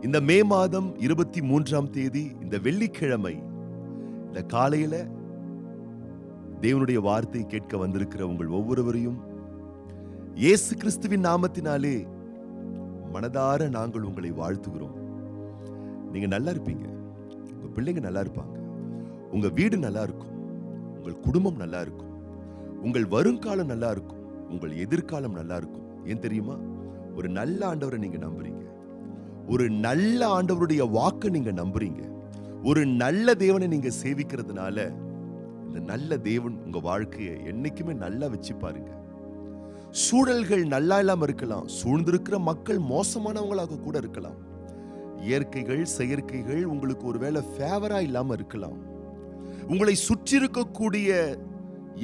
இந்த மே மாதம் 23ஆம் தேதி இந்த வெள்ளிக்கிழமை இந்த காலையில தேவனுடைய வார்த்தை கேட்க வந்திருக்கிற உங்கள் ஒவ்வொருவரையும் இயேசு கிறிஸ்துவின் நாமத்தினாலே மனதார நாங்கள் உங்களை வாழ்த்துகிறோம். நீங்க நல்லா இருப்பீங்க, உங்க பிள்ளைங்க நல்லா இருப்பாங்க, உங்க வீடு நல்லா இருக்கும், உங்கள் குடும்பம் நல்லா இருக்கும், உங்கள் வருங்காலம் நல்லா இருக்கும், உங்கள் எதிர்காலம் நல்லா இருக்கும். ஏன் தெரியுமா? ஒரு நல்ல ஆண்டவரை நீங்க நம்புறீங்க, ஒரு நல்ல ஆண்டவருடைய வாக்கை நீங்க நம்புறீங்க, ஒரு நல்ல தேவனை நீங்க சேவிக்கிறதுனால இந்த நல்ல தேவன் உங்க வாழ்க்கையை என்னைக்குமே நல்லா வச்சு பாருங்க. சூழல்கள் நல்லா இல்லாம இருக்கலாம், சூழ்ந்திருக்கிற மக்கள் மோசமானவங்களாக கூட இருக்கலாம், இயற்கைகள் செயற்கைகள் உங்களுக்கு ஒருவேளை ஃபேவரா இல்லாம இருக்கலாம், உங்களை சுற்றி இருக்கக்கூடிய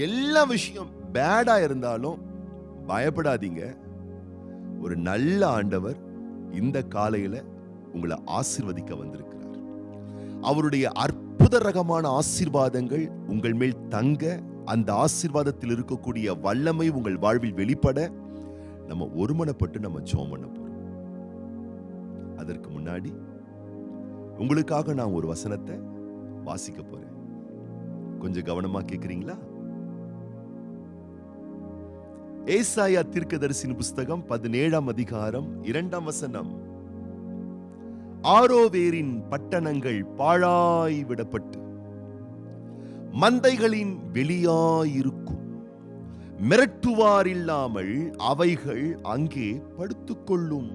எல்லா விஷயம் பேடா இருந்தாலும் பயப்படாதீங்க. ஒரு நல்ல ஆண்டவர் இந்த காலையில உங்களை ஆசீர்வதிக்க வந்திருக்கிறார். அவருடைய அற்புத ரகமான ஆசீர்வாதங்கள் உங்கள் மேல் தங்க, அந்த ஆசீர்வாதத்தில் இருக்கக்கூடிய வல்லமை உங்கள் வாழ்வில் வெளிப்பட நம்ம ஒருமனப்பட்டு நம்ம ஜெபம் பண்ண போறோம். அதற்கு முன்னாடி உங்களுக்காக நான் ஒரு வசனத்தை வாசிக்க போறேன். கொஞ்சம் கவனமா கேக்குறீங்களா? ஏசாயா தீர்க்கதரிசியின் புஸ்தகம் 17ஆம் அதிகாரம் 2ஆம் வசனம். ஆரோவேரின் பட்டணங்கள் பாழாய் விடப்பட்டு மந்தைகளின் வெளியாயிருக்கும், மிரட்டுவார் இல்லாமல் அவைகள் அங்கே படுத்துக்கொள்ளும்.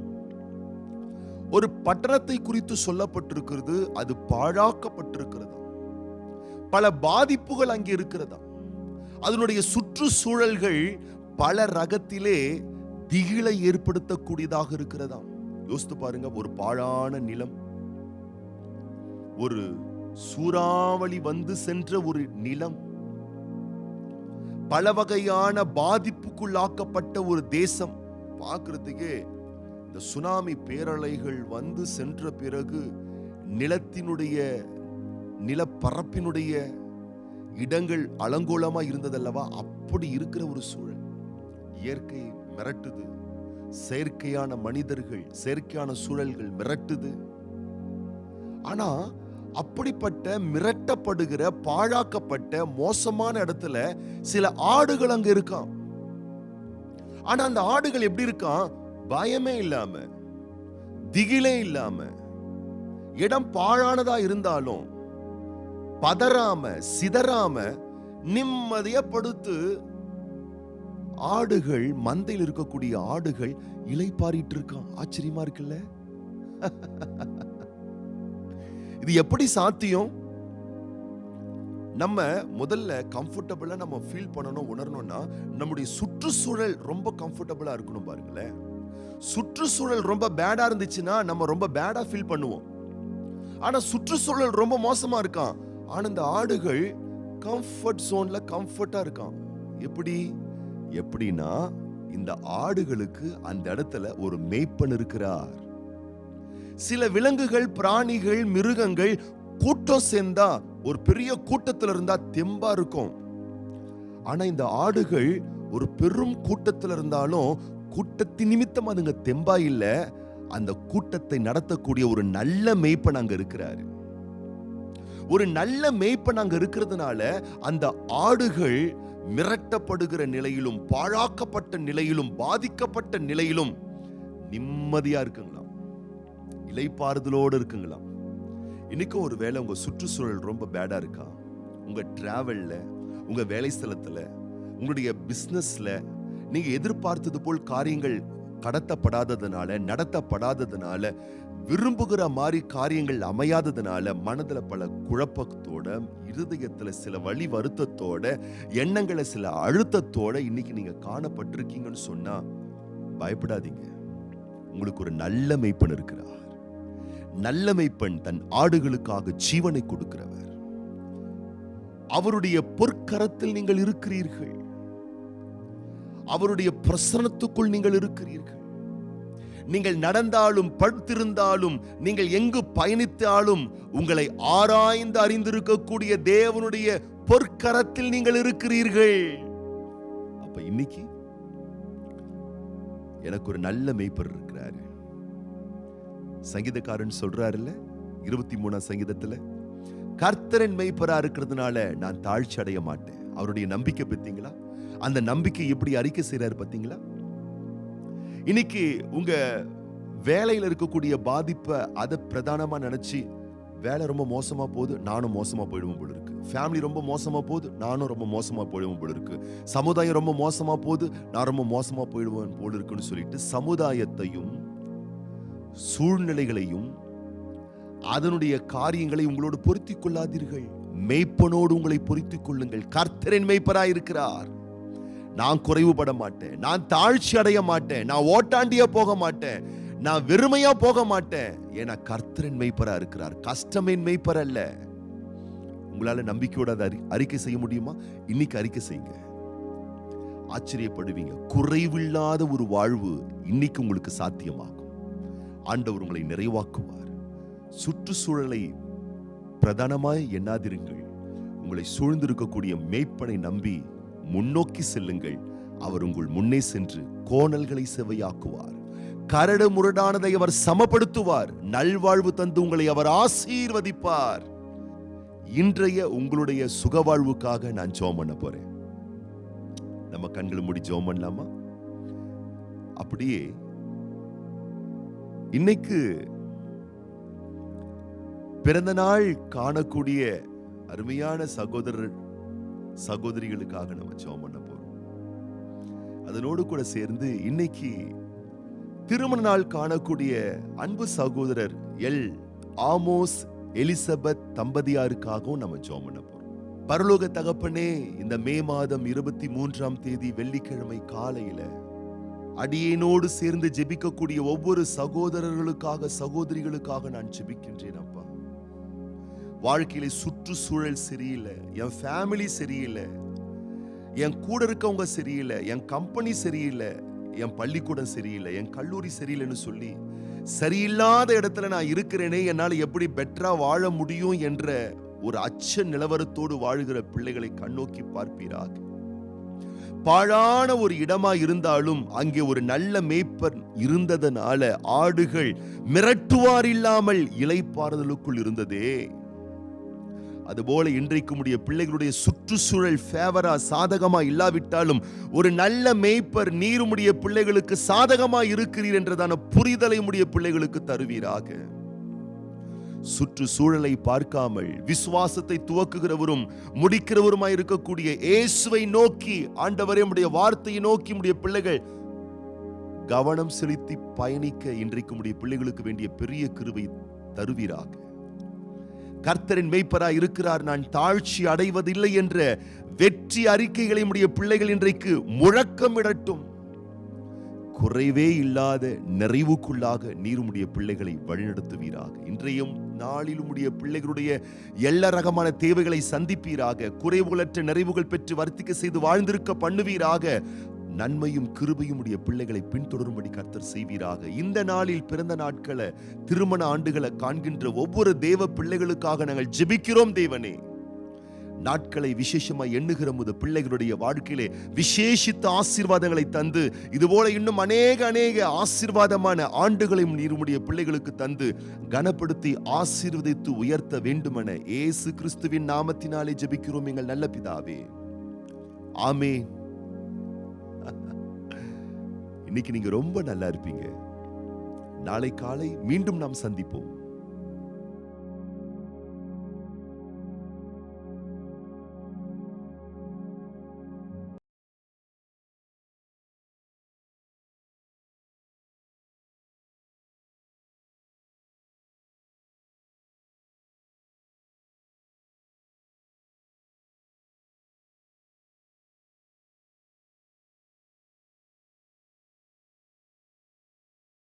ஒரு பட்டணத்தை குறித்து சொல்லப்பட்டிருக்கிறது, அது பாழாக்கப்பட்டிருக்கிறதா, பல பாதிப்புகள் அங்கே இருக்கிறதா, அதனுடைய சுற்றுச்சூழல்கள் பல ரகத்திலே திகிலை ஏற்படுத்தக்கூடியதாக இருக்கிறதா. யோசித்து பாருங்க, ஒரு பாழான நிலம், ஒரு சூறாவளி வந்து சென்ற ஒரு நிலம், பல வகையான பாதிப்புக்குள்ளாக்கப்பட்ட ஒரு தேசம். பார்க்கிறதுக்கே இந்த சுனாமி பேரலைகள் வந்து சென்ற பிறகு நிலத்தினுடைய நிலப்பரப்பினுடைய இடங்கள் அலங்கோலமா இருந்ததல்லவா, அப்படி இருக்கிற ஒரு சூழல். இயற்கை மிரட்டுது, செயற்கையான மனிதர்கள், செயற்கையான சூழல்கள் மிரட்டுது. ஆனா அப்படிப்பட்ட மிரட்டப்படுகிற பாழாக்கப்பட்ட மோசமான இடத்துல சில ஆடுகள் அங்க இருக்கான். ஆனா அந்த ஆடுகள் எப்படி இருக்கான்? பயமே இல்லாம, திகிலே இல்லாம, இடம் பாழானதா இருந்தாலும் பதறாம சிதறாம நிம்மதியா படுத்து ஆடுகள், மந்தையில் இருக்கக்கூடிய ஆடுகள் இளைப்பாறிட்டு இருக்கான். ஆச்சரியமா இருக்குல்ல? இது எப்படி சாத்தியம்? நம்ம முதல்ல கம்ஃபர்டபுளா நம்ம ஃபீல் பண்ணணும், உணரணும்னா நம்முடைய சுற்றுச்சூழல் ரொம்ப கம்ஃபர்டபுளா இருக்கணும். பாருங்களேன், சுற்றுச்சூழல் ரொம்ப பேடா இருந்துச்சுன்னா நம்ம ரொம்ப பேடா ஃபீல் பண்ணுவோம். ஆனா சுற்றுச்சூழல் ரொம்ப மோசமா இருக்கான், ஆனா இந்த ஆடுகள் கம்ஃபர்ட் ஜோன்ல கம்ஃபர்ட்டா இருக்கான். எப்படின்னா இந்த ஆடுகளுக்கு அந்த இடத்துல ஒரு மேய்ப்பன் இருக்கிறார். சில விலங்குகள், பிராணிகள், மிருகங்கள் கூட்டம் சேர்ந்தா, ஒரு பெரிய கூட்டத்தில் இருந்தா தெம்பா இருக்கும். ஆனா இந்த ஆடுகள் ஒரு பெரும் கூட்டத்தில் இருந்தாலும் கூட்டத்தின் நிமித்தம் அதுங்க தெம்பா இல்ல. அந்த கூட்டத்தை நடத்தக்கூடிய ஒரு நல்ல மேய்ப்பன் அங்க இருக்கிறாரு. ஒரு நல்ல மேய்ப்பன் அங்க இருக்கிறதுனால அந்த ஆடுகள் மிரட்டப்படுகிற நிலையிலும், பாழாக்கப்பட்ட நிலையிலும், பாதிக்கப்பட்ட நிலையிலும் நிம்மதியா இருக்குங்களாம், இளைப்பாறுதலோடு இருக்குங்களாம். இன்னைக்கும் ஒரு வேளை உங்க சுற்றுச்சூழல் ரொம்ப பேடா இருக்கா, உங்க டிராவல்ல, உங்க வேலை ஸ்தலத்துல, உங்களுடைய பிசினஸ்ல நீங்க எதிர்பார்த்தது போல் காரியங்கள் நடத்தப்படாததுனால, விரும்புகிற மாதிரி காரியங்கள் அமையாததுனால மனதுல பல குழப்பத்தோட, இருதயத்துல சில வலி வருத்தத்தோட, எண்ணங்களை சில அழுத்தத்தோட இன்னைக்கு நீங்க காணப்பட்டிருக்கீங்கன்னு சொன்னா பயப்படாதீங்க. உங்களுக்கு ஒரு நல்ல மேய்ப்பன் இருக்கிறார். நல்ல மேய்ப்பன் தன் ஆடுகளுக்காக ஜீவனை கொடுக்கிறவர். அவருடைய பொற்கரத்தில் நீங்கள் இருக்கிறீர்கள், அவருடைய பிரசன்னத்துக்குள் நீங்கள் இருக்கிறீர்கள். நீங்கள் நடந்தாலும், படுத்திருந்தாலும், நீங்கள் எங்கு பயணித்தாலும் உங்களை ஆராய்ந்து அறிந்திருக்கக்கூடிய தேவனுடைய பொற்கரத்தில் நீங்கள் இருக்கிறீர்கள். அப்ப இன்னைக்கு எனக்கு ஒரு நல்ல மேய்ப்பர் இருக்கிறாரு. சங்கீதக்காரன் சொல்றாருல்ல 23ஆம் சங்கீதத்துல, கர்த்தரின் மெய்ப்பரா இருக்கிறதுனால நான் தாழ்ச்சி அடைய மாட்டேன். அவருடைய நம்பிக்கை பார்த்தீங்களா? அந்த நம்பிக்கை எப்படி அறிக்கை செய்யறாரு பார்த்தீங்களா? இன்னைக்கு உங்க வேலையில் இருக்கக்கூடிய பாதிப்பை அதை பிரதானமா நினைச்சு, வேலை ரொம்ப மோசமா போகுது, நானும் மோசமா போயிடுவோம் போல இருக்கு. ஃபேமிலி ரொம்ப மோசமா போகுது, நானும் ரொம்ப மோசமா போயிடுவோம் போல இருக்கு. சமுதாயம் ரொம்ப மோசமா போகுது, நான் ரொம்ப மோசமா போயிடுவேன் போல இருக்குன்னு சொல்லிட்டு சமுதாயத்தையும் சூழ்நிலைகளையும் அதனுடைய காரியங்களை உங்களோடு பொருத்திக் கொள்ளாதீர்கள். மெய்ப்பனோடு உங்களை பொருத்திக் கொள்ளுங்கள். கர்த்தரின் மெய்ப்பராய் இருக்கிறார். நான் குறைவுபட மாட்டேன், நான் தாழ்ச்சி அடைய மாட்டேன், நான் ஓட்டாண்டியா போக மாட்டேன், நான் வெறுமையா போக மாட்டேன். ஏன்னா கர்த்தரின் மெய்ப்பரா இருக்கிறார், கஷ்டமின் மெய்ப்பர் அல்ல. உங்களால நம்பிக்கையோட அறிக்கை செய்ய முடியுமா? இன்னைக்கு அறிக்கை செய்யுங்க, ஆச்சரியப்படுவீங்க. குறைவில்லாத ஒரு வாழ்வு இன்னைக்கு உங்களுக்கு சாத்தியமாகும். ஆண்டவர் உங்களை நிறைவாக்குவார். சுற்றுச்சூழலை பிரதானமாய் எண்ணாதிருங்கள். உங்களை சூழ்ந்திருக்கக்கூடிய மேய்ப்பனை நம்பி முன்னோக்கி செல்லுங்கள். அவர் உங்கள் முன்னே சென்று கோணல்களை செவையாக்குவார். கரடு முரடானதை அவர் சமப்படுத்துவார். நல்வாழ்வு தந்து உங்களை அவர் ஆசீர்வதிப்பார். இன்றைய உங்களுடைய சுகவாழ்வுக்காக நான் ஜெபம் பண்ண போறேன். நம்ம கண்களை மூடி ஜெபம் பண்ணலாமா? அப்படியே இன்னைக்கு பிறந்த நாள் காணக்கூடிய அருமையான சகோதரர் சகோதரிகளுக்காக நம்ம ஜெபம் பண்ண போறோம். அதனோடு கூட சேர்ந்து இன்னைக்கு திருமண நாள் காணக்கூடிய அன்பு சகோதரர் எல் ஆமோஸ் எலிசபெத் தம்பதியாருக்காகவும் நம்ம ஜெபம் பண்ண போறோம். பரலோக தகப்பனே, இந்த மே மாதம் 23ஆம் தேதி வெள்ளிக்கிழமை காலையில அடியேனோடு சேர்ந்து ஜெபிக்கக்கூடிய ஒவ்வொரு சகோதரர்களுக்காக சகோதரிகளுக்காக நான் ஜெபிக்கின்றேன். அப்பா, வாழ்க்கையில சுற்றுச்சூழல் சரியில்லை, என் ஃபேமிலி சரியில்லை, என் கூட இருக்கவங்க சரியில்லை, என் கம்பெனி சரியில்லை, என் பள்ளிக்கூடம் சரியில்லை, என் கல்லூரி சரியில்லைன்னு சொல்லி சரியில்லாத இடத்துல நான் இருக்கிறேனே, என்னால் எப்படி பெட்டரா வாழ முடியும் என்ற ஒரு அச்ச நிலவரத்தோடு வாழுகிற பிள்ளைகளை கண்ணோக்கி பார்ப்பீராக. பாழான ஒரு இடமா இருந்தாலும் அங்கே ஒரு நல்ல மேய்ப்பர் இருந்ததனால ஆடுகள் மிரட்டுவார் இல்லாமல் இளைப்பாறுதலுக்குள் இருந்ததே. அதுபோல இன்றைக்கு உடைய பிள்ளைகளுடைய சுற்றுச்சூழல் ஃபேவரா சாதகமா இல்லாவிட்டாலும் ஒரு நல்ல மேய்ப்பர் நீருமுடைய பிள்ளைகளுக்கு சாதகமா இருக்கிறீர் என்றதான புரிதலை உடைய பிள்ளைகளுக்கு தருவீராக. சுற்றுச்சூழலை பார்க்காமல் விசுவாசத்தை துவக்குகிறவரும் முடிக்கிறவருமாய் இருக்கக்கூடிய இயேசுவை நோக்கி, ஆண்டவரே உம்முடைய வார்த்தையை நோக்கி உம்முடைய பிள்ளைகள் கவனம் செலுத்தி பயணிக்க இன்றைக்கு உம்முடைய பிள்ளைகளுக்கு வேண்டிய பெரிய கிருபை தருவீராக. கர்த்தரின் மெய்ப்பராய் இருக்கிறார், நான் தாழ்ச்சி அடைவதில்லை என்ற வெற்றி அறிக்கைகளை உம்முடைய பிள்ளைகள் இன்றைக்கு முழக்கமிடட்டும். குறைவே இல்லாத நிறைவுக்குள்ளாக நீர் உம்முடைய பிள்ளைகளை வழிநடத்துவீராக. இன்றையும் நாளில் உம்முடைய பிள்ளைகளுடைய எல்லா ரகமான தேவைகளை சந்திப்பீராக. குறைவுகளற்ற நிறைவுகள் பெற்று வர்த்திக்க செய்து வாழ்ந்திருக்க பண்ணுவீராக. நன்மையும் கிருபையும் உடைய பிள்ளைகளை பின்தொடரும்படி கர்த்தர் செய்வீராக. இந்த நாளில் பிறந்த நாட்களை, திருமண ஆண்டுகளை காண்கின்ற ஒவ்வொரு தேவ பிள்ளைகளுக்காக நாங்கள் ஜெபிக்கிறோம். தேவனே, நாட்களை விசேஷமாய் எண்ணுகிற முது பிள்ளைகளுடைய வாழ்க்கையிலே விசேஷித்த ஆசீர்வாதங்களை தந்து, இதுபோல இன்னும் அநேக ஆசீர்வாதமான ஆண்டுகளையும் நீருமுடைய பிள்ளைகளுக்கு தந்து கனப்படுத்தி ஆசீர்வதித்து உயர்த்த வேண்டுமென இயேசு கிறிஸ்துவின் நாமத்தினாலே ஜெபிக்கிறோம் எங்கள் நல்ல பிதாவே, ஆமென். இன்னைக்கு நீங்க ரொம்ப நல்லா இருப்பீங்க. நாளை காலை மீண்டும் நாம் சந்திப்போம்.